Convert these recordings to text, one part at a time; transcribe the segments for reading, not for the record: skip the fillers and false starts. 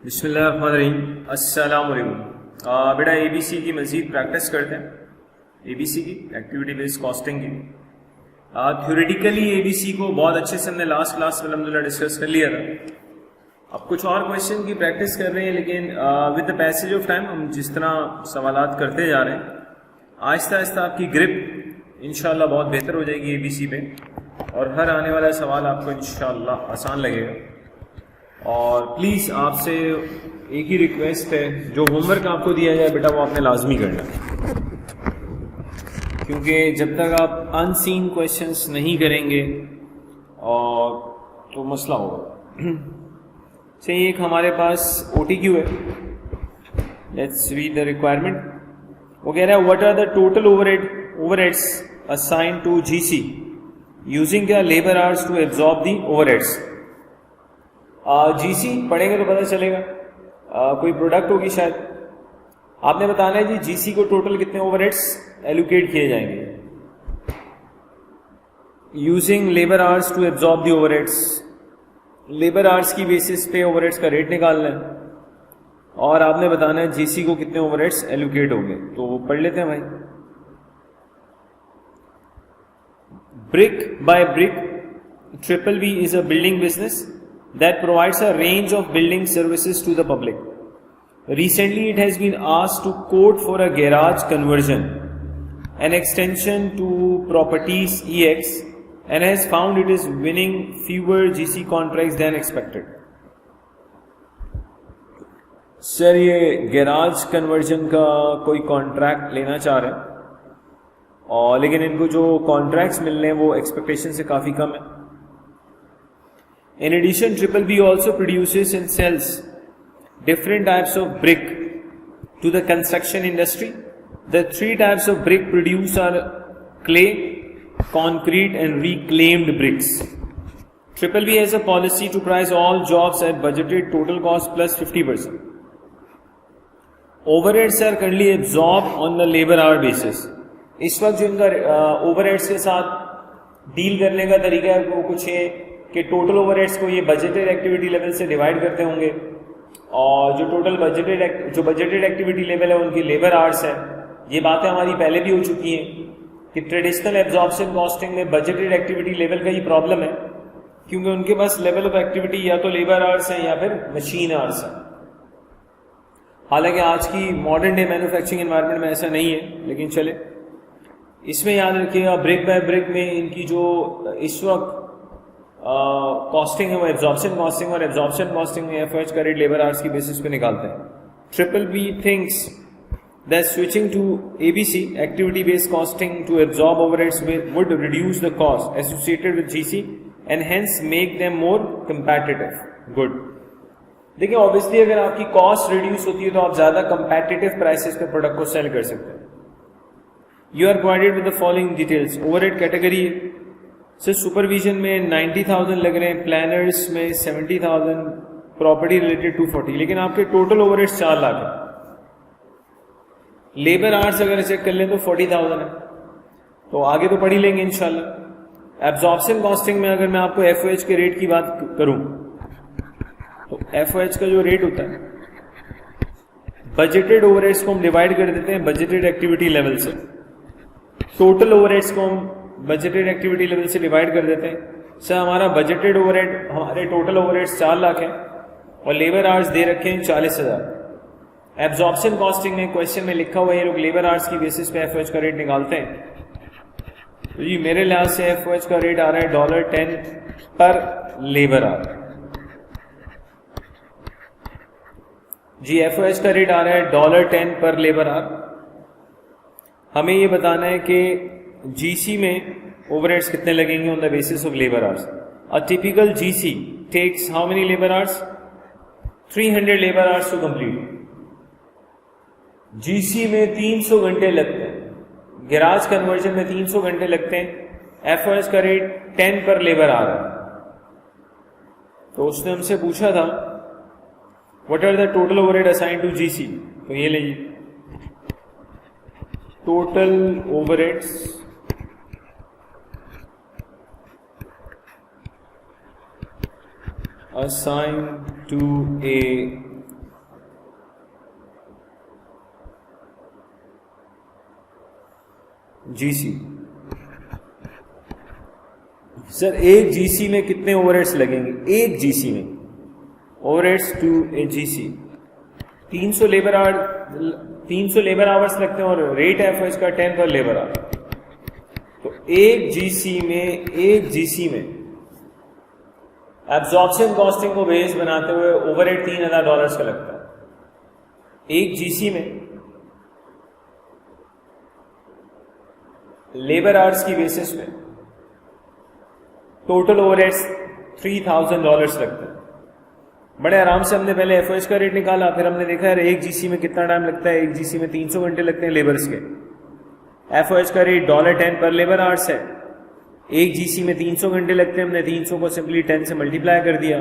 बिस्मिल्लाहिर्रहमानिर्रहीम। अस्सलाम वालेकुम। बेटा एबीसी की मज़ीद प्रैक्टिस करते हैं। एबीसी की एक्टिविटी बेस्ड कॉस्टिंग की थ्योरेटिकली एबीसी को बहुत अच्छे से हमने लास्ट क्लास में अल्हम्दुलिल्लाह डिस्कस कर लिया था। अब कुछ और क्वेश्चन की प्रैक्टिस कर रहे हैं, लेकिन with the passage of time हम जिस तरह सवालात करते जा रहे हैं आहिस्ता आहिस्ता आपकी ग्रिप इंशाल्लाह बहुत बेहतर हो जाएगी एबीसी पे, और हर आने वाला सवाल आपको इंशाल्लाह आसान लगेगा। और प्लीज़ आपसे एक ही रिक्वेस्ट है, जो होमवर्क आपको दिया जाए बेटा वो आपने लाजमी करना है, क्योंकि जब तक आप अनसीन क्वेश्चंस नहीं करेंगे और तो मसला होगा। सही, एक हमारे पास OTQ है। Let's read the requirement. वो कह रहा है what are the total overheads assign to GC using the labour hours to absorb the overheads. GC पढ़ेंगे तो पता चलेगा, कोई प्रोडक्ट होगी शायद। आपने बताना है जी GC को टोटल कितने ओवरहेड्स एलोकेट किए जाएंगे using labour hours to absorb the overheads. Labour hours की बेसिस पे ओवरहेड्स का रेट निकालना है, और आपने बताना है GC को कितने ओवरहेड्स एलोकेट होंगे। तो वो पढ़ लेते हैं भाई। Brick by brick BBB is a building business that provides a range of building services to the public. Recently, it has been asked to quote for a garage conversion, an extension to Properties EX, and has found it is winning fewer GC contracts than expected. Sir, ये garage conversion का कोई contract लेना चाह रहे हैं, और लेकिन इनको जो कॉन्ट्रैक्ट्स मिल रहे हैं वो एक्सपेक्टेशन से काफ़ी कम है। In addition, BBB also produces and sells different types of brick to the construction industry. The three types of brick produced are clay, concrete and reclaimed bricks. BBB has a policy to price all jobs at budgeted total cost plus 50%. Overheads are currently absorbed on the labor hour basis. इस वक्त जो इनका overheads के साथ deal करने का तरीका है वो कुछ है कि टोटल ओवरहेड्स को ये बजटेड एक्टिविटी लेवल से डिवाइड करते होंगे, और जो बजटेड एक्टिविटी लेवल है उनकी लेबर आवर्स है। ये बातें हमारी पहले भी हो चुकी हैं कि ट्रेडिशनल एब्जॉर्प्शन कॉस्टिंग में बजटेड एक्टिविटी लेवल का ही प्रॉब्लम है, क्योंकि उनके पास लेवल ऑफ एक्टिविटी या तो लेबर आवर्स है या फिर मशीन आवर्स है। हालांकि आज की मॉडर्न डे मैन्युफैक्चरिंग एनवायरनमेंट में ऐसा नहीं है, लेकिन चले। इसमें याद रखिएगा ब्रिक बाय ब्रिक में इनकी जो इस वक्त कॉस्टिंग है वो एब्जॉर्प्शन कॉस्टिंग, और एब्जॉर्प्शन कॉस्टिंग में FOH का रेट लेबर आवर्स की बेसिस पे निकालते हैं। BBB thinks that switching to ABC activity based costing to absorb overheads would reduce the cost associated with GC and hence make them more competitive. Good. देखिए, obviously अगर आपकी cost reduce होती है तो आप ज्यादा कंपेटिटिव प्राइसेस पे product को सेल कर सकते हैं। You are provided with the following details. Overhead category sir supervision में 90,000 लग रहे हैं, प्लानर्स में 70,000, प्रॉपर्टी रिलेटेड 240, लेकिन आपके टोटल ओवरहेड्स 4 लाख है। लेबर आवर्स अगर चेक कर लें तो 40,000 है, तो आगे तो पढ़ ही लेंगे इंशाल्लाह। एब्जॉर्प्शन कॉस्टिंग में अगर मैं आपको FOH के रेट की बात करूं तो FOH का जो रेट होता है, बजटेड ओवरहेड्स को हम डिवाइड कर देते हैं बजटेड एक्टिविटी लेवल से, टोटल ओवरहेड्स को हम बजटेड एक्टिविटी लेवल से डिवाइड कर देते हैं। सर हमारा बजटेड ओवरहेड, हमारे टोटल ओवरहेड्स 4 लाख है और लेबर आवर्स दे रखे हैं 40,000। एब्जॉर्प्शन कॉस्टिंग में क्वेश्चन में लिखा हुआ है ये लोग लेबर आवर्स की बेसिस पे FOH का रेट निकालते हैं। तो जी मेरे लिहाज से FOH का रेट आ रहा है $10 पर लेबर आवर। जी FOH का रेट आ रहा है $10 पर लेबर आवर। हमें ये बताना है कि GC में ओवरहेड्स कितने लगेंगे on the basis of labour hours. A typical GC takes how many labour hours? 300 labour hours to complete. GC में 300 घंटे लगते हैं, गैराज कन्वर्जन में 300 घंटे लगते हैं। FOH का रेट 10 पर लेबर आ रहा है। तो उसने हमसे पूछा था what are the total overhead assigned to GC। तो ये लीजिए, total overheads assigned to a GC. Sir एक जीसी में कितने ओवरहेड्स लगेंगे? एक जीसी में overheads to a GC 300 labour hours लगते हैं और रेट है इसका 10 पर लेबर आवर। तो एक जीसी में एब्जॉर्प्शन कॉस्टिंग को बेस बनाते हुए ओवरहेड $3000 का लगता है। एक जीसी में लेबर आवर्स की बेसिस में टोटल ओवरहेड्स $3000 लगते हैं। बड़े आराम से हमने पहले एफओएच का रेट निकाला, फिर हमने देखा यार एक जीसी में कितना टाइम लगता है। एक जीसी में 300 घंटे लगते हैं लेबर्स के। एफओएच का रेट $10 पर लेबर आवर्स है। एक जीसी में 300 घंटे लगते हैं, हमने 300 को सिंपली 10 से मल्टीप्लाई कर दिया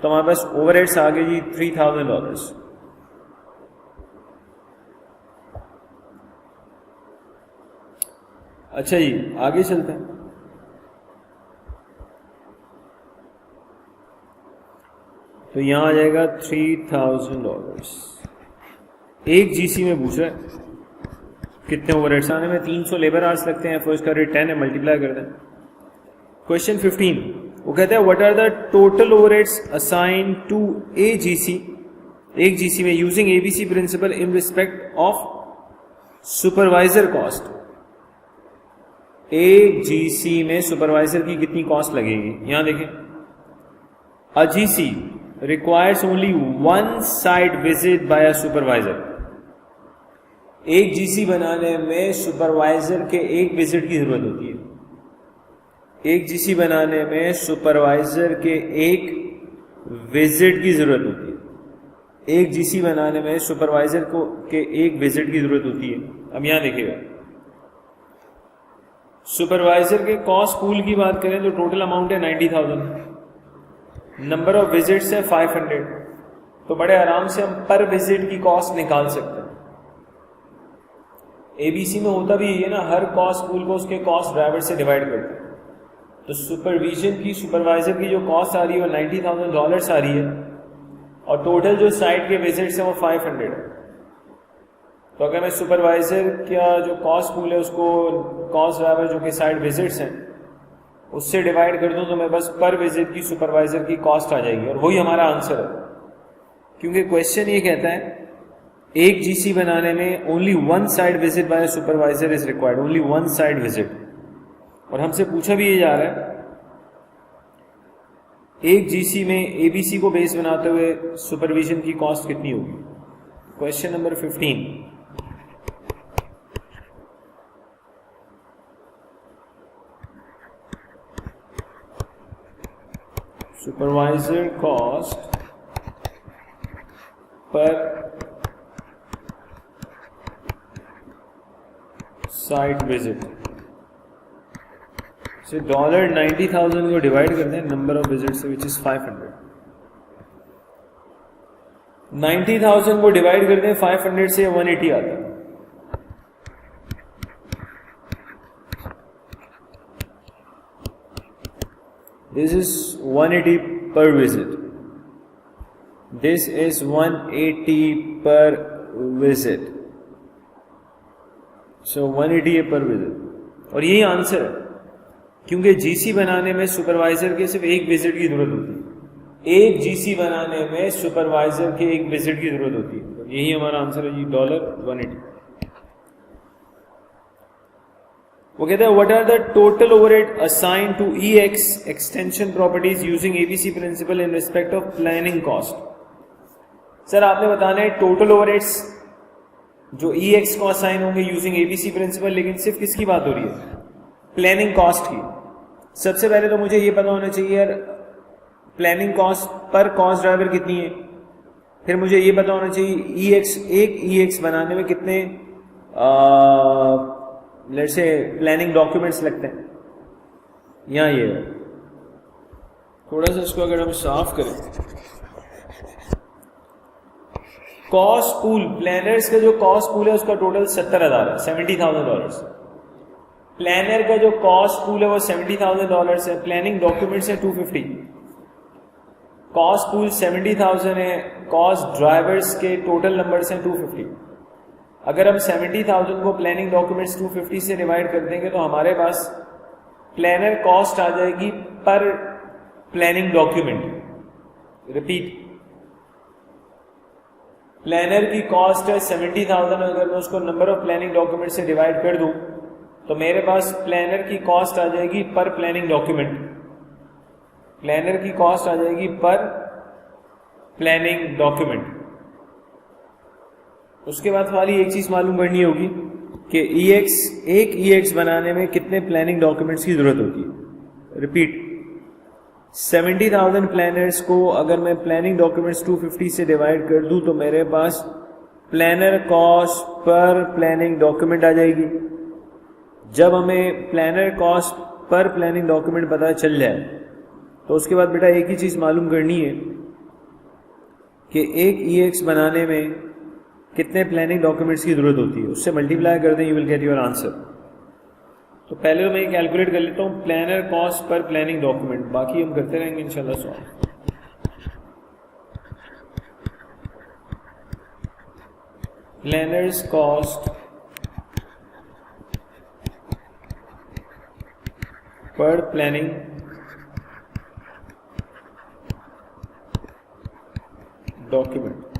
तो हमारे पास ओवरहेड्स आ गए जी $3000। अच्छा जी आगे चलते हैं। तो यहां आ जाएगा $3000। एक जीसी में पूछ रहा है कितने ओवरहेड्स आने में 300 लेबर आवर्स लगते हैं। फर्स्ट का रेट 10 है, मल्टीप्लाई कर दें। क्वेश्चन 15 वो कहता है what are the total overheads assign to a GC, एक जीसी में using ABC principle in respect of supervisor cost. एक जीसी में सुपरवाइजर की कितनी कॉस्ट लगेगी? यहां देखें, a GC requires only one site visit by a supervisor। एक जीसी बनाने में सुपरवाइजर के एक विजिट की जरूरत होती है। एक जीसी बनाने में सुपरवाइजर के एक विजिट की जरूरत होती है। एक जीसी बनाने में सुपरवाइजर को के एक विजिट की जरूरत होती है। अब यहां देखिएगा, सुपरवाइजर के कॉस्ट पूल की बात करें तो टोटल अमाउंट है 90,000, नंबर ऑफ विजिट्स है 500। तो बड़े आराम से हम पर विजिट की कॉस्ट निकाल सकते हैं। एबीसी में होता भी ये ना, हर कॉस्ट पूल को उसके कॉस्ट ड्राइवर से डिवाइड करते हैं। तो सुपरविजन की सुपरवाइजर की जो कॉस्ट आ रही है वो $90,000 आ रही है और टोटल जो साइट के विजिट्स है वो 500 है। तो अगर मैं सुपरवाइजर का जो कॉस्ट पूल है उसको कॉस्ट ड्राइवर जो कि साइट विजिट्स हैं उससे डिवाइड कर दूं तो मैं बस पर विजिट की सुपरवाइजर की कॉस्ट आ जाएगी और वही हमारा आंसर है। क्योंकि क्वेश्चन ये कहता है एक जीसी बनाने में only one side visit bye supervisor is required, only one side visit. और हमसे पूछा भी ये जा रहा है एक जीसी में एबीसी को बेस बनाते हुए सुपरविजन की कॉस्ट कितनी होगी। Question number 15, supervisor cost per site visit से $90,000 को डिवाइड करते हैं नंबर ऑफ विजिट से विच इज 500। 90,000 को डिवाइड करते हैं 500 से 180 आता है। This is 180 per visit. This is 180 per visit. So 180 है per visit। और यही आंसर है क्योंकि जीसी बनाने में सुपरवाइजर के सिर्फ एक विजिट की जरूरत होती है। एक जीसी बनाने में सुपरवाइजर के एक विजिट की जरूरत होती है। तो यही हमारा आंसर है जी $180। वो कहता है what are the total overhead assign to EX extension properties using ABC principle in respect of planning cost. Sir आपने बताना है टोटल ओवरहेड्स जो ईएक्स को असाइन होंगे यूजिंग एबीसी प्रिंसिपल, लेकिन सिर्फ किसकी बात हो रही है? प्लानिंग कॉस्ट की। सबसे पहले तो मुझे ये पता होना चाहिए यार planning cost per cost driver कितनी है। फिर मुझे ये पता होना चाहिए ईएक्स, एक ईएक्स बनाने में कितने लेट्स से प्लानिंग डॉक्यूमेंट्स लगते हैं। यहां ये है, थोड़ा सा इसको अगर हम साफ करें, कॉस्ट पूल प्लानर्स का जो कॉस्ट पूल है उसका टोटल 70,000 है, $70,000। प्लानर का जो कॉस्ट पूल है वो $70,000 है, प्लानिंग डॉक्यूमेंट्स है 250। कॉस्ट पूल 70,000 है, कॉस्ट ड्राइवर्स के टोटल नंबर्स हैं 250। अगर हम 70,000 को प्लानिंग डॉक्यूमेंट्स 250 से डिवाइड कर देंगे तो हमारे पास प्लानर कॉस्ट आ जाएगी पर प्लानिंग डॉक्यूमेंट। रिपीट, प्लानर की कॉस्ट है 70,000, अगर मैं उसको नंबर ऑफ प्लानिंग डॉक्यूमेंट से डिवाइड कर दूं तो मेरे पास प्लानर की कॉस्ट आ जाएगी पर प्लानिंग डॉक्यूमेंट। प्लानर की कॉस्ट आ जाएगी पर प्लानिंग डॉक्यूमेंट। उसके बाद वाली एक चीज मालूम करनी होगी कि एक EX बनाने में कितने प्लानिंग डॉक्यूमेंट्स की जरूरत होती है। रिपीट, 70,000 प्लानर्स को अगर मैं प्लानिंग डॉक्यूमेंट्स 250 से डिवाइड कर दूं तो मेरे पास planner cost per planning document आ जाएगी। जब हमें planner cost per planning document पता चल जाए तो उसके बाद बेटा एक ही चीज मालूम करनी है कि एक EX बनाने में कितने प्लानिंग डॉक्यूमेंट्स की जरूरत होती है, उससे मल्टीप्लाई कर दें, you will get your answer. तो पहले तो मैं कैलकुलेट कर लेता हूं planner cost per planning document, बाकी हम करते रहेंगे इंशाल्लाह solve. Planners cost per planning document.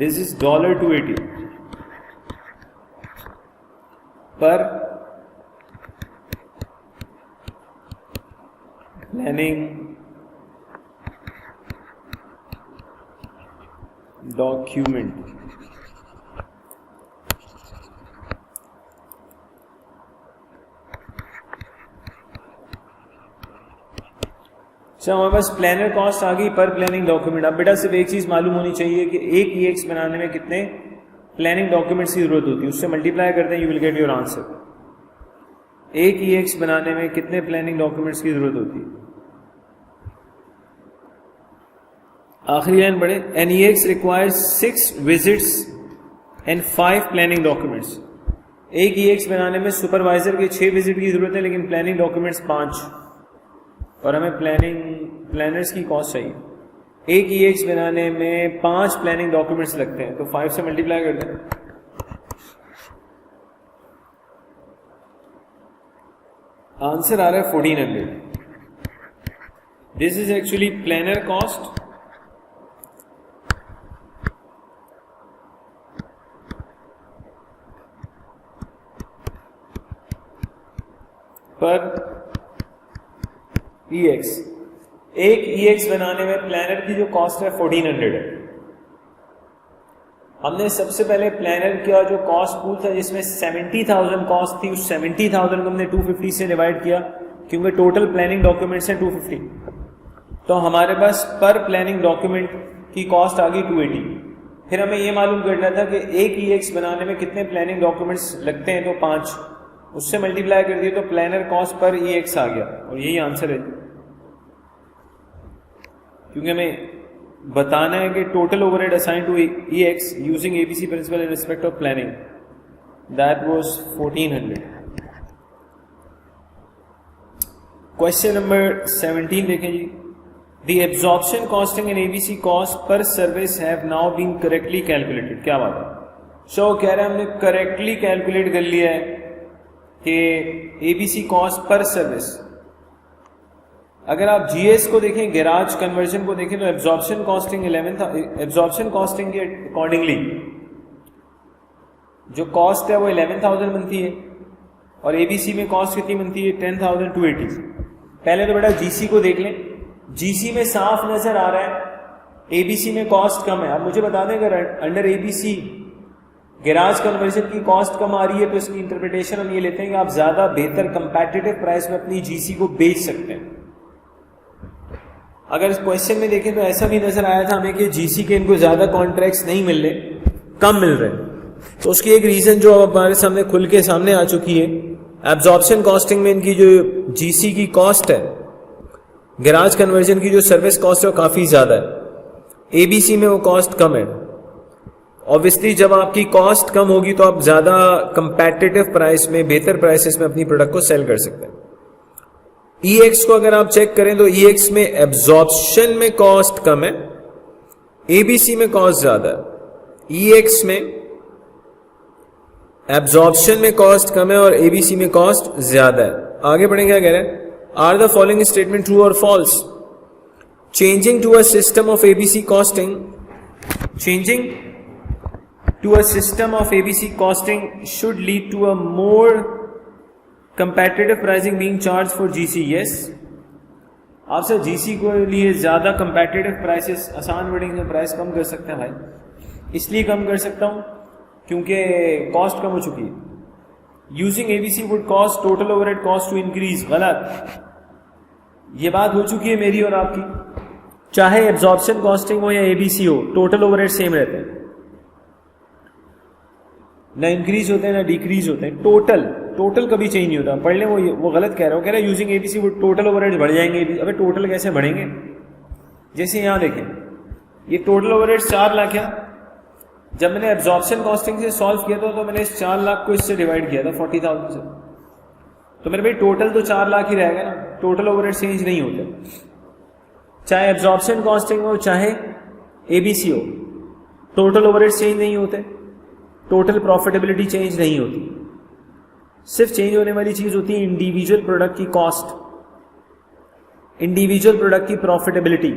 This is $280 per planning document। अच्छा, हमारे पास प्लानर कॉस्ट आ गई पर प्लानिंग डॉक्यूमेंट। अब बेटा सिर्फ एक चीज मालूम होनी चाहिए कि एक EX बनाने में कितने प्लानिंग डॉक्यूमेंट्स की जरूरत होती है, उससे मल्टीप्लाई करते हैं, you will get your answer. एक EX बनाने में कितने प्लानिंग डॉक्यूमेंट्स की जरूरत होती है। आखिरी लाइन पढ़े, an EX requires 6 visits and 5 planning documents. एक EX बनाने में सुपरवाइजर के 6 विजिट की जरूरत है लेकिन प्लानिंग डॉक्यूमेंट्स 5, और हमें प्लानर्स की कॉस्ट चाहिए। एक EX बनाने में 5 प्लानिंग डॉक्यूमेंट्स लगते हैं तो 5 से मल्टीप्लाई कर दें। आंसर आ रहा है 1400। This is actually planner cost per EX। एक EX बनाने में प्लानर की जो कॉस्ट है 1400 है। हमने सबसे पहले प्लानर का जो कॉस्ट पूल था जिसमें 70,000 कॉस्ट थी, उस 70,000 को हमने 250 से डिवाइड किया क्योंकि टोटल प्लानिंग डॉक्यूमेंट्स हैं 250, तो हमारे पास पर प्लानिंग डॉक्यूमेंट की कॉस्ट आ गई 280। फिर हमें यह मालूम करना था कि एक EX बनाने में कितने प्लानिंग डॉक्यूमेंट्स लगते हैं, तो 5, उससे मल्टीप्लाई कर दिए तो प्लानर कॉस्ट पर EX आ गया, और यही आंसर है। क्योंकि हमें बताना है कि total overhead assign to EX using ABC principle in respect of planning, that was 1400। Question number 17 देखें जी। The absorption costing and ABC cost per service have now been correctly calculated. क्या बात है, शो कह रहे हैं हमने करेक्टली कैलकुलेट कर लिया है कि ABC कॉस्ट पर सर्विस। अगर आप GS को देखें, गैराज कन्वर्जन को देखें, तो एब्जॉर्प्शन कॉस्टिंग के अकॉर्डिंगली जो कॉस्ट है वो 11,000 बनती है और ABC में कॉस्ट कितनी बनती है 10,280। पहले तो बेटा GC को देख लें, GC में साफ नजर आ रहा है ABC में कॉस्ट कम है। आप मुझे बता दें अगर अंडर ABC गैराज कन्वर्जन की कॉस्ट कम आ रही है तो इसकी इंटरप्रिटेशन हम ये लेते हैं कि आप ज्यादा बेहतर कंपैटिटिव प्राइस में अपनी GC को बेच सकते हैं। अगर इस क्वेश्चन में देखें तो ऐसा भी नजर आया था हमें कि GC के इनको ज्यादा कॉन्ट्रैक्ट्स नहीं मिल रहे, कम मिल रहे, तो उसकी एक रीजन जो अब हमारे सामने खुल के सामने आ चुकी है, एब्जॉर्प्शन कॉस्टिंग में इनकी जो GC की कॉस्ट है, गैराज कन्वर्जन की जो सर्विस कॉस्ट है वो काफी ज्यादा है, ABC में वो कॉस्ट कम है। ऑब्वियसली जब आपकी कॉस्ट कम होगी तो आप ज्यादा कंपेटिटिव प्राइस में, बेहतर प्राइसेस में अपनी प्रोडक्ट को सेल कर सकते हैं। EX को अगर आप चेक करें तो EX में एब्जॉर्प्शन में कॉस्ट कम है, ABC में कॉस्ट ज्यादा है। EX में एब्जॉर्प्शन में कॉस्ट कम है और ABC में कॉस्ट ज्यादा है। आगे बढ़े, क्या कह रहे हैं? Are the following statement true और false? Changing to a system of ABC costing, changing to a system of ABC costing should lead to a more competitive pricing being charged for GC. Yes, आप sir GC को लिए ज़्यादा competitive prices, आसान wording में price कम कर सकते हैं भाई। इसलिए कम कर सकता हूँ क्योंकि कॉस्ट कम हो चुकी है। Using ABC would cause total overhead cost to increase। गलत, ये बात हो चुकी है मेरी और आपकी। चाहे एब्जॉर्प्शन कॉस्टिंग हो या ABC हो, टोटल ओवरहेड सेम रहते हैं, ना इंक्रीज होते हैं ना डिक्रीज होते हैं। टोटल कभी चेंज नहीं होता। पढ़ लें, वो गलत कह रहा है। कह रहा है यूजिंग ABC वो टोटल ओवरहेड बढ़ जाएंगे। अबे टोटल कैसे बढ़ेंगे? जैसे यहां देखें, ये टोटल ओवरहेड 4 लाख है। जब मैंने एब्जॉर्प्शन कॉस्टिंग से सॉल्व किया था तो मैंने इस 4 लाख को इससे डिवाइड किया था 40,000 से, तो मेरे भाई टोटल तो 4 लाख ही रहेगा ना। टोटल ओवरहेड चेंज नहीं होते, चाहे एब्जॉर्प्शन कॉस्टिंग हो चाहे ABC हो, टोटल ओवरहेड चेंज नहीं होते, टोटल प्रॉफिटेबिलिटी चेंज नहीं होती। सिर्फ चेंज होने वाली चीज होती है इंडिविजुअल प्रोडक्ट की कॉस्ट, इंडिविजुअल प्रोडक्ट की प्रॉफिटेबिलिटी।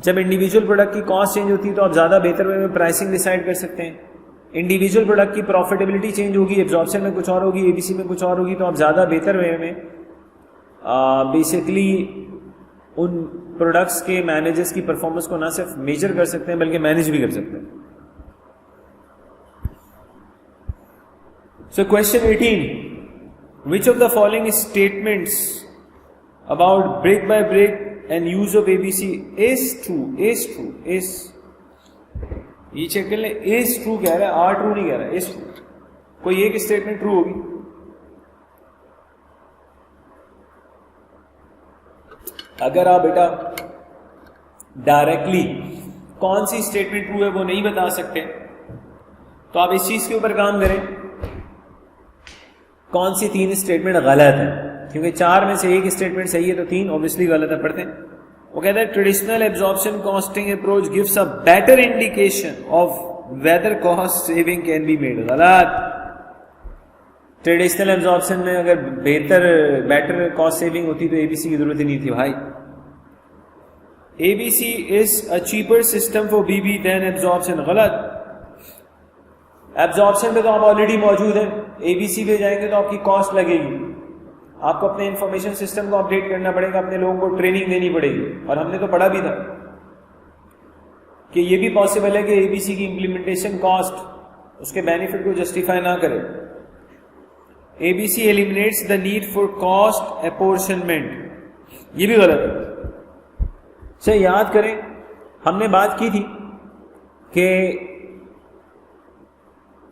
जब इंडिविजुअल प्रोडक्ट की कॉस्ट चेंज होती है तो आप ज्यादा बेहतर वे में प्राइसिंग डिसाइड कर सकते हैं। इंडिविजुअल प्रोडक्ट की प्रॉफिटेबिलिटी चेंज होगी, एब्जॉर्प्शन में कुछ और होगी, ABC में कुछ और होगी, तो आप ज्यादा बेहतर वे में बेसिकली उन प्रोडक्ट्स के मैनेजर्स की परफॉर्मेंस को ना सिर्फ मेजर कर सकते हैं बल्कि मैनेज भी कर सकते हैं। So question 18, which of the following statements about brick by brick and use of ABC is true? ये चेक कर ले, is true कह रहा है, are true नहीं कह रहा है, is true। कोई एक स्टेटमेंट ट्रू होगी। अगर आप बेटा डायरेक्टली कौन सी स्टेटमेंट ट्रू है वो नहीं बता सकते तो आप इस चीज के ऊपर काम करें, कौन सी 3 स्टेटमेंट गलत है, क्योंकि 4 में से एक स्टेटमेंट सही है तो 3 ऑब्वियसली गलत है। पढ़ते हैं, वो कहता है traditional absorption costing approach gives a better indication of whether cost saving can be made. गलत। ट्रेडिशनल एब्जॉर्प्शन में अगर बेटर कॉस्ट सेविंग होती तो ABC की जरूरत ही नहीं थी भाई। ABC is a cheaper system for BB than absorption. गलत। एब्जॉर्प्शन पे तो आप ऑलरेडी मौजूद हैं, ABC पे जाएंगे तो आपकी कॉस्ट लगेगी, आपको अपने इंफॉर्मेशन सिस्टम को अपडेट करना पड़ेगा, अपने लोगों को ट्रेनिंग देनी पड़ेगी। और हमने तो पढ़ा भी था कि ये भी पॉसिबल है कि ABC की इंप्लीमेंटेशन कॉस्ट उसके बेनिफिट को जस्टिफाई ना करे। ABC eliminates the need for cost apportionment, ये भी गलत है। सर याद करें, हमने बात की थी कि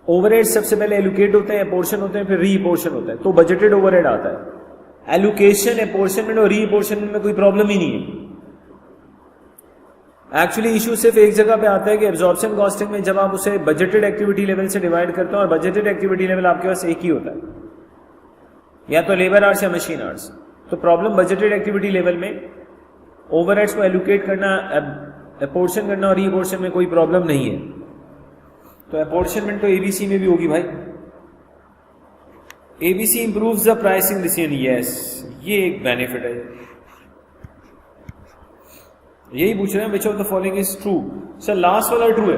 ओवरहेड सबसे पहले एलोकेट होते हैं, अपोर्शन होते हैं, फिर रीअपोर्शन होता है, तो बजटेड ओवरहेड आता है। एलोकेशन, अपोर्शनमेंट और रीअपोर्शनमेंट में कोई प्रॉब्लम ही नहीं है। एक्चुअली इशू सिर्फ एक जगह पे आता है कि एब्जॉर्प्शन कॉस्टिंग में जब आप उसे बजटेड एक्टिविटी लेवल से डिवाइड करते हो और बजटेड एक्टिविटी लेवल आपके पास एक ही होता है, या तो लेबर आवर्स या मशीन आवर्स, तो प्रॉब्लम बजटेड एक्टिविटी लेवल में ओवरहेड्स को एलोकेट करना, अपोर्शन करना और रीअपोर्शन में कोई प्रॉब्लम नहीं है। तो अपोर्शनमेंट तो ABC में भी होगी भाई। ABC improves the pricing decision. Yes, ये एक बेनिफिट है। यही पूछ रहे हैं which of the following is true. Sir last वाला ट्रू है,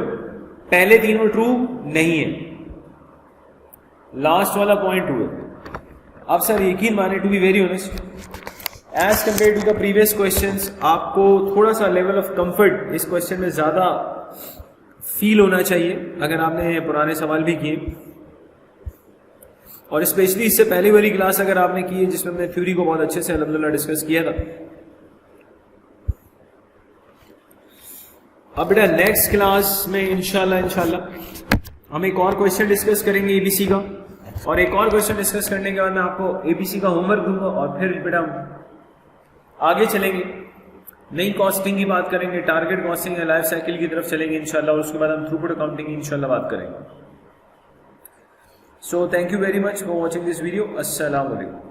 पहले तीनों ट्रू नहीं है, लास्ट वाला पॉइंट ट्रू है। अब सर यकीन माने, to be very honest, as compare to the previous questions आपको थोड़ा सा लेवल ऑफ कंफर्ट इस क्वेश्चन में ज्यादा फील होना चाहिए अगर आपने पुराने सवाल भी किए, और स्पेशली इससे पहले वाली क्लास अगर आपने की है जिसमें हमने थ्योरी को बहुत अच्छे से अल्हम्दुलिल्लाह डिस्कस किया था। अब बेटा नेक्स्ट क्लास में इंशाल्लाह हम एक और क्वेश्चन डिस्कस करेंगे ABC का, और एक और क्वेश्चन डिस्कस करने के बाद मैं आपको ABC का होमवर्क दूंगा और फिर बेटा आगे चलेंगे। नई कॉस्टिंग की बात करेंगे, टारगेट कॉस्टिंग या लाइफ साइकिल की तरफ चलेंगे इंशाल्लाह, और उसके बाद हम थ्रूपुट अकाउंटिंग की इंशाल्लाह बात करेंगे। So thank you very much for watching this video. अस्सलाम वालेकुम।